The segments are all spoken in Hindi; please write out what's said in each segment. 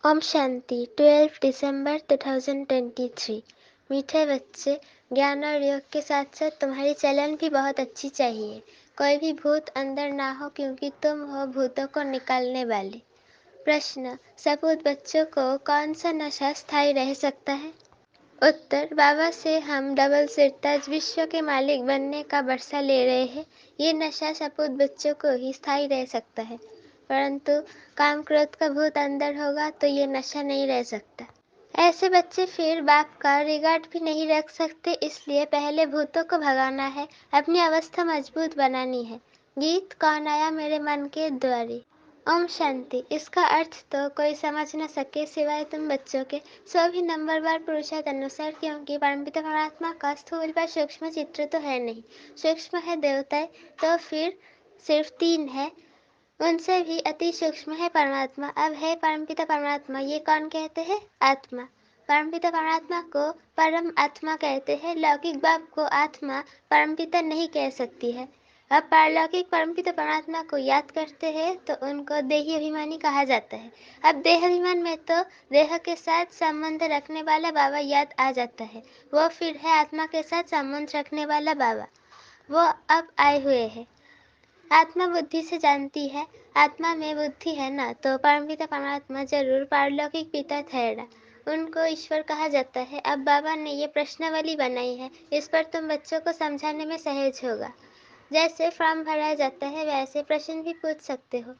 ओम शांति 12 दिसंबर 2023। मीठे बच्चे, ज्ञान और योग के साथ साथ तुम्हारी चलन भी बहुत अच्छी चाहिए। कोई भी भूत अंदर ना हो, क्योंकि तुम हो भूतों को निकालने वाले। प्रश्न: सपूत बच्चों को कौन सा नशा स्थायी रह सकता है? उत्तर: बाबा से हम डबल सिरताज विश्व के मालिक बनने का बरसा ले रहे हैं। ये नशा सपूत बच्चों को ही स्थायी रह सकता है, परंतु काम क्रोध का भूत अंदर होगा तो ये नशा नहीं रह सकता। ऐसे बच्चे फिर बाप का रिगार्ड भी नहीं रख सकते, इसलिए पहले भूतों को भगाना है, अपनी अवस्था मजबूत बनानी है। गीत कौन आया मेरे मन के द्वारे। ओम शांति। इसका अर्थ तो कोई समझ न सके सिवाय तुम बच्चों के, सो भी नंबरवार पुरुषार्थ अनुसार, क्योंकि परमपिता परमात्मा का स्थूल व सूक्ष्म चित्र तो है नहीं। सूक्ष्म है देवताएं, तो फिर सिर्फ 3 है, उनसे भी अति सूक्ष्म है परमात्मा। अब है परमपिता परमात्मा, ये कौन कहते हैं? आत्मा। परमपिता परमात्मा को परम आत्मा कहते हैं। लौकिक बाप को आत्मा परमपिता नहीं कह सकती है। अब पारलौकिक परमपिता परमात्मा को याद करते हैं तो उनको देही अभिमानी कहा जाता है। अब देह अभिमान में तो देह के साथ संबंध रखने वाला बाबा याद आ जाता है, वो फिर है आत्मा के साथ संबंध रखने वाला बाबा। वो अब आए हुए हैं। आत्मा बुद्धि से जानती है, आत्मा में बुद्धि है ना, तो परमपिता परमात्मा जरूर पारलौकिक पिता ठहरा, उनको ईश्वर कहा जाता है। अब बाबा ने ये प्रश्नावली बनाई है, इस पर तुम बच्चों को समझाने में सहज होगा। जैसे फॉर्म भरा जाता है वैसे प्रश्न भी पूछ सकते हो।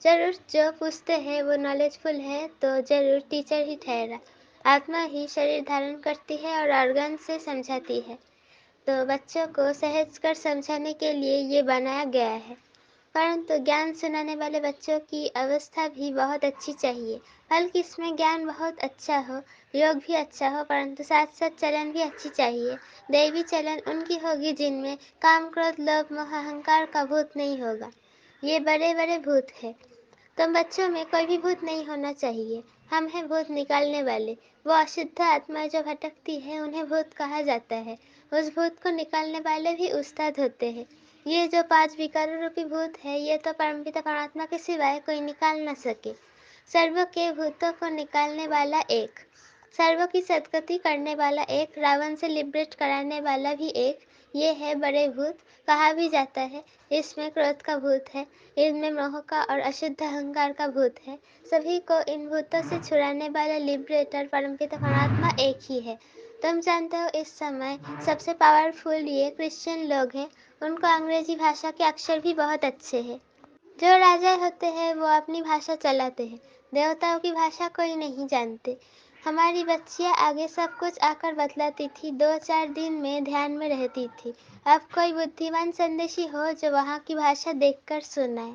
जरूर जो पूछते हैं वो नॉलेजफुल है, तो जरूर टीचर ही ठहरा। आत्मा ही शरीर धारण करती है और ऑर्गन से समझाती है, तो बच्चों को सहज कर समझाने के लिए ये बनाया गया है। परंतु ज्ञान सुनाने वाले बच्चों की अवस्था भी बहुत अच्छी चाहिए। बल्कि इसमें ज्ञान बहुत अच्छा हो, योग भी अच्छा हो, परंतु साथ साथ चलन भी अच्छी चाहिए। दैवी चलन उनकी होगी जिनमें काम क्रोध लोभ मोह अहंकार का भूत नहीं होगा। ये बड़े बड़े भूत है, तुम बच्चों में कोई भी भूत नहीं होना चाहिए। हम हैं भूत निकालने वाले। वो अशुद्ध आत्मा जो भटकती है उन्हें भूत कहा जाता है। उस भूत को निकालने वाले भी उस्ताद होते हैं। ये जो 5 विकार रूपी भूत है, ये तो परमपिता परमात्मा के सिवाय कोई निकाल न सके। सर्व के भूतों को निकालने वाला एक, सर्व की सदगति करने वाला एक, रावण से लिबरेट कराने वाला भी एक, ये है बड़े भूत। कहा भी जाता है इसमें क्रोध का भूत है, इनमें मोह का और अशुद्ध अहंकार का भूत है। सभी को इन भूतों से छुड़ाने वाला लिबरेटर परमपिता परमात्मा एक ही है। तुम जानते हो इस समय सबसे पावरफुल ये क्रिश्चियन लोग हैं, उनको अंग्रेजी भाषा के अक्षर भी बहुत अच्छे हैं। जो राजा होते हैं वो अपनी भाषा चलाते हैं, देवताओं की भाषा कोई नहीं जानते। हमारी बच्चियां आगे सब कुछ आकर बतलाती थी, 2-4 दिन में ध्यान में रहती थी। अब कोई बुद्धिमान संदेशी हो जो वहाँ की भाषा देखकर सुनाए।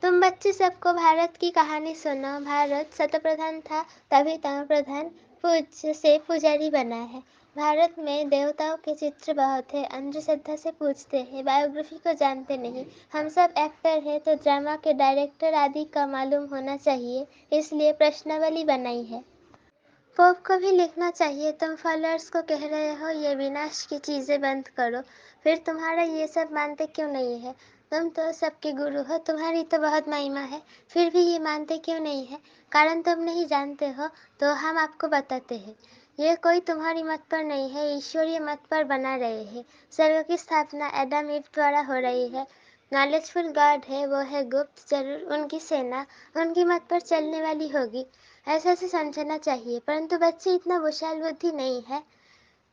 तुम बच्चे सबको भारत की कहानी सुनाओ। भारत शतप्रधान था, तभी तम प्रधान पूज्य से पुजारी बना है। भारत में देवताओं के चित्र बहुत है, अंधश्रद्धा से पूछते हैं, बायोग्राफी को जानते नहीं। हम सब एक्टर हैं तो ड्रामा के डायरेक्टर आदि का मालूम होना चाहिए, इसलिए प्रश्नावली बनाई है। पोप को भी लिखना चाहिए। तुम फॉलोअर्स को कह रहे हो ये विनाश की चीज़ें बंद करो, फिर तुम्हारा ये सब मानते क्यों नहीं है? तुम तो सबके गुरु हो, तुम्हारी तो बहुत महिमा है, फिर भी ये मानते क्यों नहीं है? कारण तुम नहीं जानते हो, तो हम आपको बताते हैं। ये कोई तुम्हारी मत पर नहीं है, ईश्वरीय मत पर बना रहे हैं। स्वर्ग की स्थापना एडम ईव द्वारा हो रही है। नॉलेजफुल गॉड है, वो है गुप्त, जरूर उनकी सेना उनकी मत पर चलने वाली होगी, ऐसा से समझना चाहिए। परंतु बच्चे इतना विशाल बुद्धि नहीं है,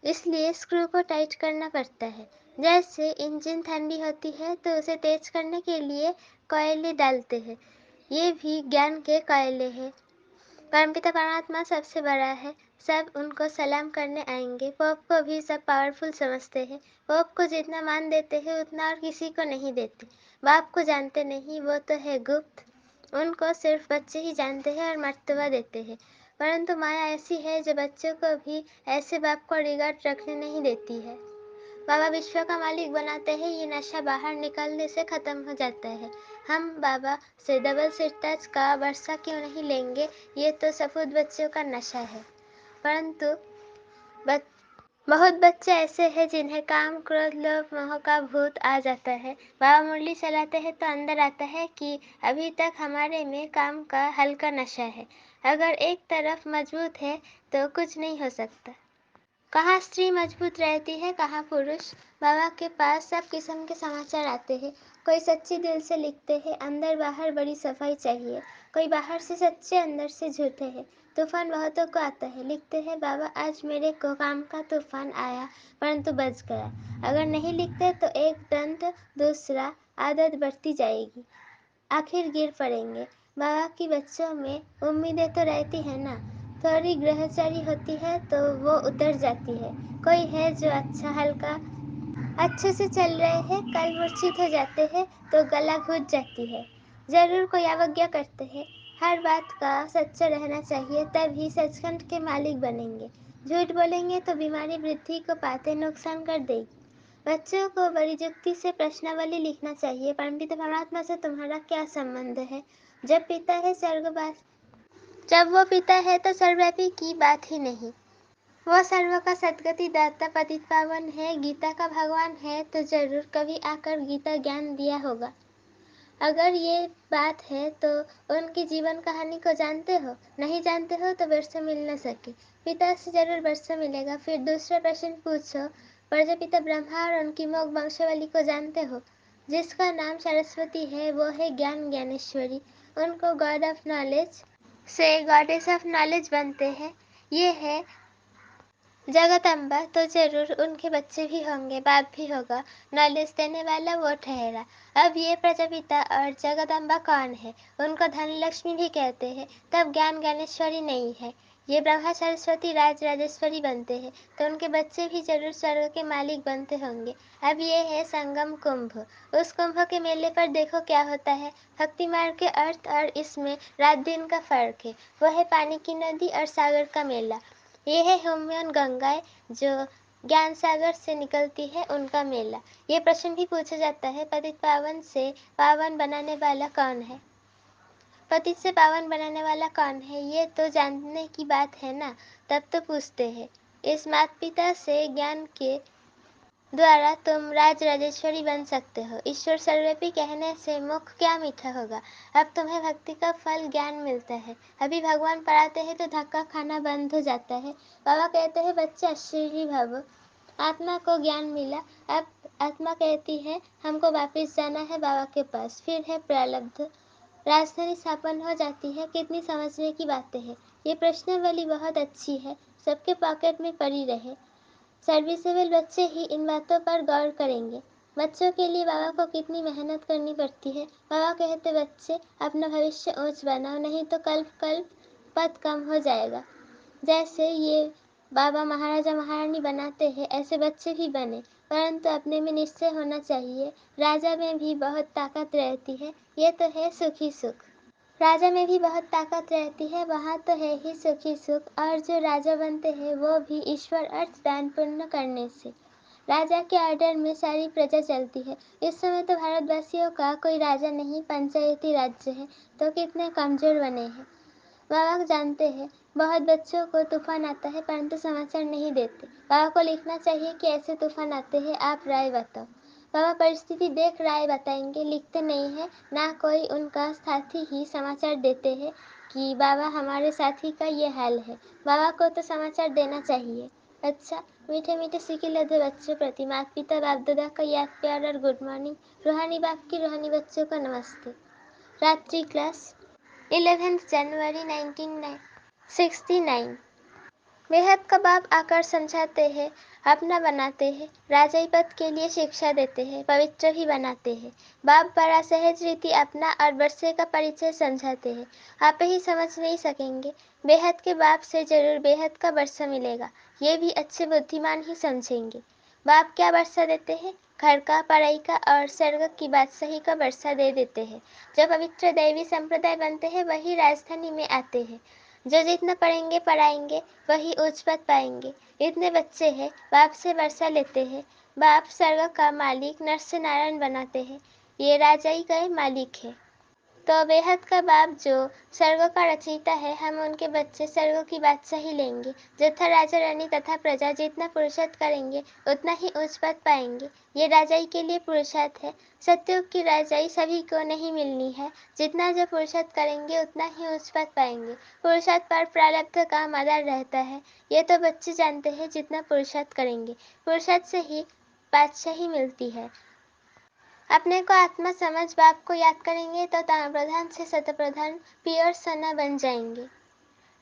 इसलिए स्क्रू को टाइट करना पड़ता है। जैसे इंजन ठंडी होती है तो उसे तेज करने के लिए कोयले डालते हैं, ये भी ज्ञान के कोयले हैं। परमपिता परमात्मा सबसे बड़ा है, सब उनको सलाम करने आएंगे। पोप को भी सब पावरफुल समझते हैं, पोप को जितना मान देते हैं उतना और किसी को नहीं देते। बाप को जानते नहीं, वो तो है गुप्त, उनको सिर्फ बच्चे ही जानते हैं और मर्तबा देते हैं। परंतु माया ऐसी है जो बच्चों को भी ऐसे बाप को रिगार्ड रखने नहीं देती है। बाबा विश्व का मालिक बनाते हैं, ये नशा बाहर निकलने से खत्म हो जाता है। हम बाबा से डबल सिरताज का वर्षा क्यों नहीं लेंगे? ये तो सफेद बच्चों का नशा है। परंतु बहुत बच्चे ऐसे हैं जिन्हें काम, क्रोध, लोभ, मोह का भूत आ जाता है। बाबा मुरली चलाते हैं तो अंदर आता है कि अभी तक हमारे में काम का हल्का नशा है। अगर एक तरफ मजबूत है तो कुछ नहीं हो सकता। कहाँ स्त्री मजबूत रहती है, कहाँ पुरुष। बाबा के पास सब किस्म के समाचार आते हैं। कोई सच्ची दिल से लिखते हैं, अंदर बाहर बड़ी सफाई चाहिए। कोई बाहर से सच्चे, अंदर से झूठे हैं। तूफान बहुतों को आता है, लिखते हैं बाबा आज मेरे को काम का तूफान आया परंतु बच गया। अगर नहीं लिखते तो एक दंत दूसरा, आदत बढ़ती जाएगी, आखिर गिर पड़ेंगे। बाबा की बच्चों में उम्मीदें तो रहती है ना, थोड़ी ग्रहचारी होती है तो वो उतर जाती है। कोई है जो अच्छा हल्का अच्छे से चल रहे हैं, कल मूर्छित हो जाते हैं तो गला घुट जाती है। जरूर कोई अवज्ञा करते हैं। हर बात का सच्चा रहना चाहिए, तभी सचखंड के मालिक बनेंगे। झूठ बोलेंगे तो बीमारी वृद्धि को पाते नुकसान कर देगी। बच्चों को बड़ी जुक्ति से प्रश्नावली लिखना चाहिए। परमपिता परमात्मा से तुम्हारा क्या संबंध है? जब पिता है स्वर्गवास, जब वो पिता है तो सर्वव्यापी की बात ही नहीं। वो सर्व का सद्गति दाता पतित पावन है, गीता का भगवान है तो जरूर कभी आकर गीता ज्ञान दिया होगा। अगर ये बात है तो उनकी जीवन कहानी को जानते हो? नहीं जानते हो तो वर्षों मिल न सके। पिता से जरूर वर्षों मिलेगा। फिर दूसरा प्रश्न पूछो, प्रजापिता ब्रह्मा और उनकी मोग वंशावली को जानते हो? जिसका नाम सरस्वती है वो है ज्ञान ज्ञानेश्वरी। उनको गॉड ऑफ नॉलेज से गॉडेस ऑफ नॉलेज बनते हैं। ये है जगदम्बा, तो जरूर उनके बच्चे भी होंगे, बाप भी होगा। नॉलेज देने वाला वो ठहरा। अब ये प्रजापिता और जगदम्बा कौन है? उनको धन लक्ष्मी भी कहते हैं। तब ज्ञान ज्ञानेश्वरी नहीं है। ये ब्रह्मा सरस्वती राज राजेश्वरी बनते हैं तो उनके बच्चे भी जरूर स्वर्ग के मालिक बनते होंगे। अब ये है संगम कुंभ। उस कुंभ के मेले पर देखो क्या होता है। भक्ति मार्ग के अर्थ और इसमें रात दिन का फर्क है। वो है पानी की नदी और सागर का मेला। ये है ह्यूमन गंगाएं जो ज्ञान सागर से निकलती है, उनका मेला। ये प्रश्न भी पूछा जाता है, पतित पावन से पावन बनाने वाला कौन है? पतित से पावन बनाने वाला कौन है, ये तो जानने की बात है ना। तब तो पूछते हैं। इस माता पिता से ज्ञान के द्वारा तुम राज राजेश्वरी बन सकते हो। ईश्वर सर्वव्यापी कहने से मुख क्या मीठा होगा। अब तुम्हें भक्ति का फल ज्ञान मिलता है। अभी भगवान पर आते हैं तो धक्का खाना बंद हो जाता है। बाबा कहते हैं बच्चे आश्चर्य भव, आत्मा को ज्ञान मिला। अब आत्मा कहती है हमको वापस जाना है बाबा के पास। फिर है प्रारब्ध, राजधानी स्थापन हो जाती है। कितनी समझने की बातें हैं। ये प्रश्नावली बहुत अच्छी है, सबके पॉकेट में पड़ी रहे। सर्विसेबल बच्चे ही इन बातों पर गौर करेंगे। बच्चों के लिए बाबा को कितनी मेहनत करनी पड़ती है। बाबा कहते बच्चे अपना भविष्य ऊंच बनाओ, नहीं तो कल्प कल्प पद कम हो जाएगा। जैसे ये बाबा महाराजा महारानी बनाते हैं ऐसे बच्चे भी बने, परंतु अपने में निश्चय होना चाहिए। राजा में भी बहुत ताकत रहती है, ये तो है सुखी सुख। राजा में भी बहुत ताकत रहती है, वहाँ तो है ही सुखी सुख। और जो राजा बनते हैं वो भी ईश्वर अर्थ दान पुण्य करने से। राजा के ऑर्डर में सारी प्रजा चलती है। इस समय तो भारतवासियों का कोई राजा नहीं, पंचायती राज्य है, तो कितने कमजोर बने हैं। बाबा जानते हैं बहुत बच्चों को तूफान आता है परंतु समाचार नहीं देते। बाबा को लिखना चाहिए कि ऐसे तूफान आते हैं, आप राय बताओ। बाबा परिस्थिति देख राय बताएंगे, लिखते नहीं है ना। कोई उनका साथी ही समाचार देते हैं कि बाबा हमारे साथी का ये हाल है। बाबा को तो समाचार देना चाहिए। अच्छा, मीठे मीठे सीखे लदे बच्चों प्रति माता पिता बाप दादा का याद प्यार और गुड मॉर्निंग। रूहानी बाप की रूहानी बच्चों का नमस्ते। रात्रि क्लास 11 जनवरी 1969। बेहद का बाप आकर समझाते हैं, अपना बनाते हैं, राजाई पद के लिए शिक्षा देते हैं, पवित्र भी बनाते हैं। बाप बड़ा सहज रीति अपना और वर्षे का परिचय समझाते हैं। आप ही समझ नहीं सकेंगे। बेहद के बाप से जरूर बेहद का वर्षा मिलेगा, ये भी अच्छे बुद्धिमान ही समझेंगे। बाप क्या वर्षा देते हैं? घर का, पढ़ाई का और स्वर्ग की बादशाही का वर्षा दे देते हैं। जो पवित्र दैवी संप्रदाय बनते हैं वही राजधानी में आते हैं। जो जितना पढ़ेंगे पढ़ाएंगे वही उच्च पद पाएंगे। इतने बच्चे हैं, बाप से वर्षा लेते हैं। बाप स्वर्ग का मालिक नर से नारायण बनाते हैं। ये राजा ही गए मालिक है। तो बेहद का बाप जो स्वर्ग का रचयिता है, हम उनके बच्चे स्वर्ग की बादशाही लेंगे। जथा राजा रानी तथा प्रजा जितना पुरुषार्थ करेंगे उतना ही उच्च पद पाएंगे। ये राजाई के लिए पुरुषार्थ है। सतयुग की राजाई सभी को नहीं मिलनी है। जितना जो पुरुषार्थ करेंगे उतना ही उच्च पद पाएंगे। पुरुषार्थ पर प्रारब्ध का मदार रहता है, ये तो बच्चे जानते हैं। जितना पुरुषार्थ करेंगे पुरुषार्थ से ही बादशाही मिलती है। अपने को आत्मा समझ बाप को याद करेंगे तो प्रधान से शतप्रधान पियर सना बन जाएंगे।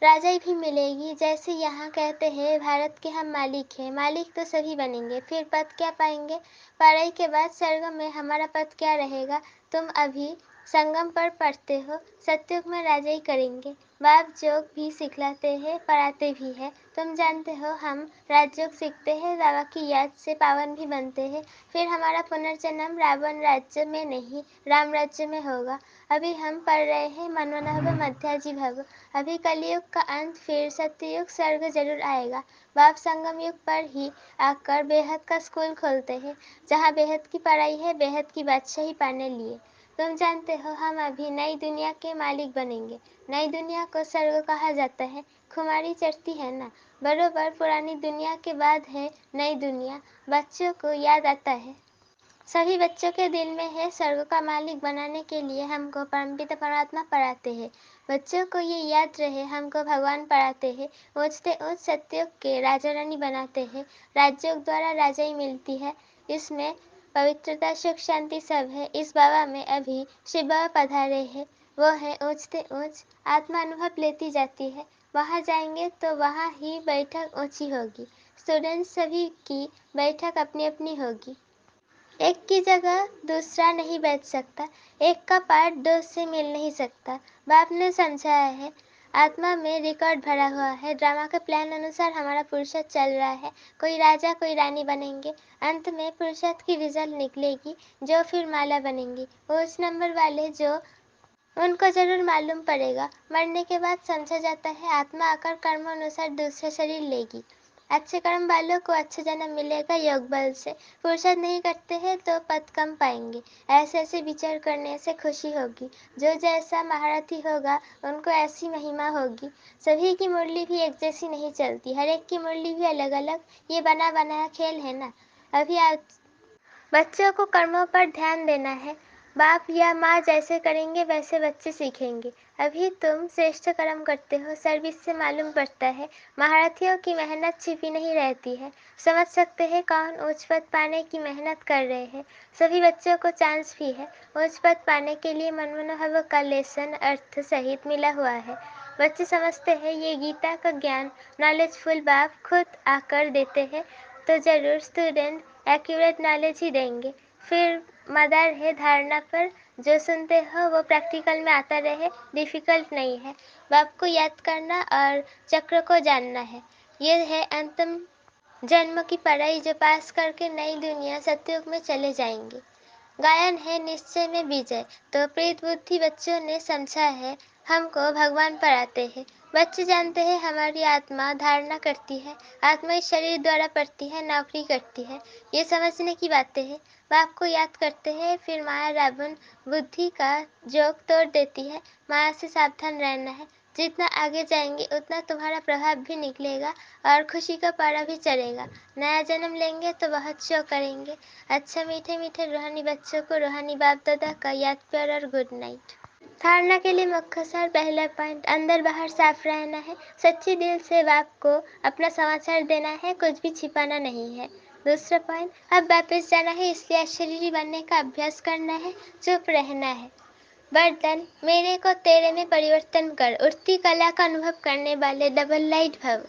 राजाई भी मिलेगी। जैसे यहाँ कहते हैं भारत के हम मालिक हैं, मालिक तो सभी बनेंगे। फिर पद क्या पाएंगे? पढ़ाई के बाद स्वर्ग में हमारा पद क्या रहेगा? तुम अभी संगम पर पढ़ते हो, सतयुग में राजाई करेंगे। बाप जोग भी सिखलाते हैं, पढ़ाते भी है। तुम जानते हो हम राजयोग सीखते हैं, बाबा की याद से पावन भी बनते हैं। फिर हमारा पुनर्जन्म रावण राज्य में नहीं, राम राज्य में होगा। अभी हम पढ़ रहे हैं मनोनभ मध्याजी भव। अभी कलयुग का अंत, फिर सत्ययुग, स्वर्ग जरूर आएगा। बाप संगम युग पर ही आकर बेहद का स्कूल खोलते हैं, जहाँ बेहद की पढ़ाई है, बेहद की बादशाही पाने लिए। तुम जानते हो हम अभी नई दुनिया के मालिक बनेंगे। नई दुनिया को स्वर्ग कहा जाता है। खुमारी चढ़ती है ना, बरोबर पुरानी दुनिया के बाद है नई दुनिया। बच्चों को याद आता है, सभी बच्चों के दिल में है। स्वर्ग का मालिक बनाने के लिए हमको परमपिता परमात्मा पढ़ाते हैं। बच्चों को ये याद रहे, हमको भगवान पढ़ाते हैं। ऊंचते ऊंच सत्ययुग के राजा रानी बनाते हैं। राजयोग द्वारा राजाई मिलती है। इसमें पवित्रता, सुख, शांति सब है। इस बाबा में अभी शिव बाबा पधारे हैं। वो है ऊंचते ऊंच। आत्मा अनुभव लेती जाती है। वहाँ जाएंगे तो वहाँ ही बैठक ऊंची होगी। स्टूडेंट्स सभी की बैठक अपनी अपनी होगी। एक की जगह दूसरा नहीं बैठ सकता। एक का पार्ट दो से मिल नहीं सकता। बाप ने समझाया है, आत्मा में रिकॉर्ड भरा हुआ है। ड्रामा के प्लान अनुसार हमारा पुरुषार्थ चल रहा है। कोई राजा कोई रानी बनेंगे। अंत में पुरुषार्थ की रिजल्ट निकलेगी, जो फिर माला बनेंगी। उस नंबर वाले जो उनको जरूर मालूम पड़ेगा। मरने के बाद समझा जाता है आत्मा आकर कर्म अनुसार दूसरा शरीर लेगी। अच्छे कर्म वालों को अच्छा जन्म मिलेगा योग बल से। पुरुषार्थ नहीं करते हैं तो पद कम पाएंगे। ऐसे ऐसे विचार करने से खुशी होगी। जो जैसा महारथी होगा उनको ऐसी महिमा होगी। सभी की मुरली भी एक जैसी नहीं चलती, हर एक की मुरली भी अलग अलग। ये बना बनाया खेल है ना। अभी बच्चों को कर्मों पर ध्यान देना है। बाप या माँ जैसे करेंगे वैसे बच्चे सीखेंगे। अभी तुम श्रेष्ठ कर्म करते हो, सर्विस से मालूम पड़ता है। महारथियों की मेहनत छिपी नहीं रहती है। समझ सकते हैं कौन उच्च पद पाने की मेहनत कर रहे हैं। सभी बच्चों को चांस भी है। उच्च पद पाने के लिए मनमोहन का लेसन अर्थ सहित मिला हुआ है। बच्चे समझते हैं ये गीता का ज्ञान नॉलेजफुल बाप खुद आकर देते हैं, तो जरूर स्टूडेंट एक्यूरेट नॉलेज ही देंगे। फिर मदार है धारणा पर। जो सुनते हो वो प्रैक्टिकल में आता रहे, डिफिकल्ट नहीं है। बाप को याद करना और चक्र को जानना है। ये है अंतिम जन्म की पढ़ाई, जो पास करके नई दुनिया सतयुग में चले जाएंगे। गायन है निश्चय में विजय। तो प्रीत बुद्धि बच्चों ने समझा है, हमको भगवान पढ़ाते हैं। बच्चे जानते हैं हमारी आत्मा धारणा करती है। आत्मा इस शरीर द्वारा पढ़ती है, नौकरी करती है। ये समझने की बातें हैं। बाप को याद करते हैं। फिर माया रावण बुद्धि का जोग तोड़ देती है। माया से सावधान रहना है। जितना आगे जाएंगे उतना तुम्हारा प्रभाव भी निकलेगा और खुशी का पारा भी चढ़ेगा। नया जन्म लेंगे तो बहुत शो करेंगे। अच्छा मीठे मीठे रूहानी बच्चों को रूहानी बाप दादा का याद प्यार और गुड नाइट। धारणा के लिए मुख्तसर पहला पॉइंट, अंदर बाहर साफ रहना है। सच्ची दिल से बाप को अपना समाचार देना है, कुछ भी छिपाना नहीं है। दूसरा पॉइंट, अब वापस जाना है, इसलिए अशरीरी बनने का अभ्यास करना है, चुप रहना है। वरदान, मेरे को तेरे में परिवर्तन कर, उठती कला का अनुभव करने वाले डबल लाइट भव।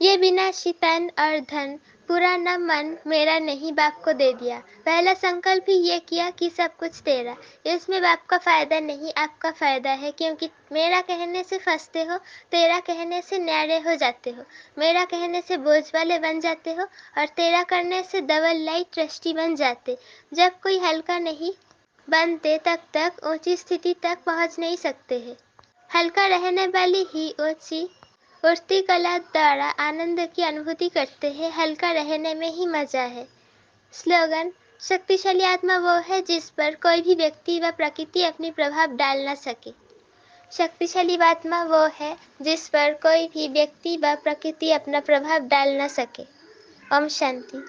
ये विनाशी तन और धन, पूरा न मन मेरा नहीं, बाप को दे दिया। पहला संकल्प ही ये किया कि सब कुछ तेरा। इसमें बाप का फायदा नहीं, आपका फायदा है, क्योंकि मेरा कहने से फंसते हो, तेरा कहने से न्यारे हो जाते हो, मेरा कहने से बोझ वाले बन जाते हो, और तेरा करने से डबल लाइट ट्रस्टी बन जाते। जब कोई हल्का नहीं बनते तब तक ऊंची स्थिति तक पहुंच नहीं सकते हैं। हल्का रहने वाली ही ऊंची उड़ती कला द्वारा आनंद की अनुभूति करते हैं। हल्का रहने में ही मजा है। स्लोगन, शक्तिशाली आत्मा वो है जिस पर कोई भी व्यक्ति व प्रकृति अपनी प्रभाव डाल न सके। शक्तिशाली आत्मा वो है जिस पर कोई भी व्यक्ति व प्रकृति अपना प्रभाव डाल न सके। ओम शांति।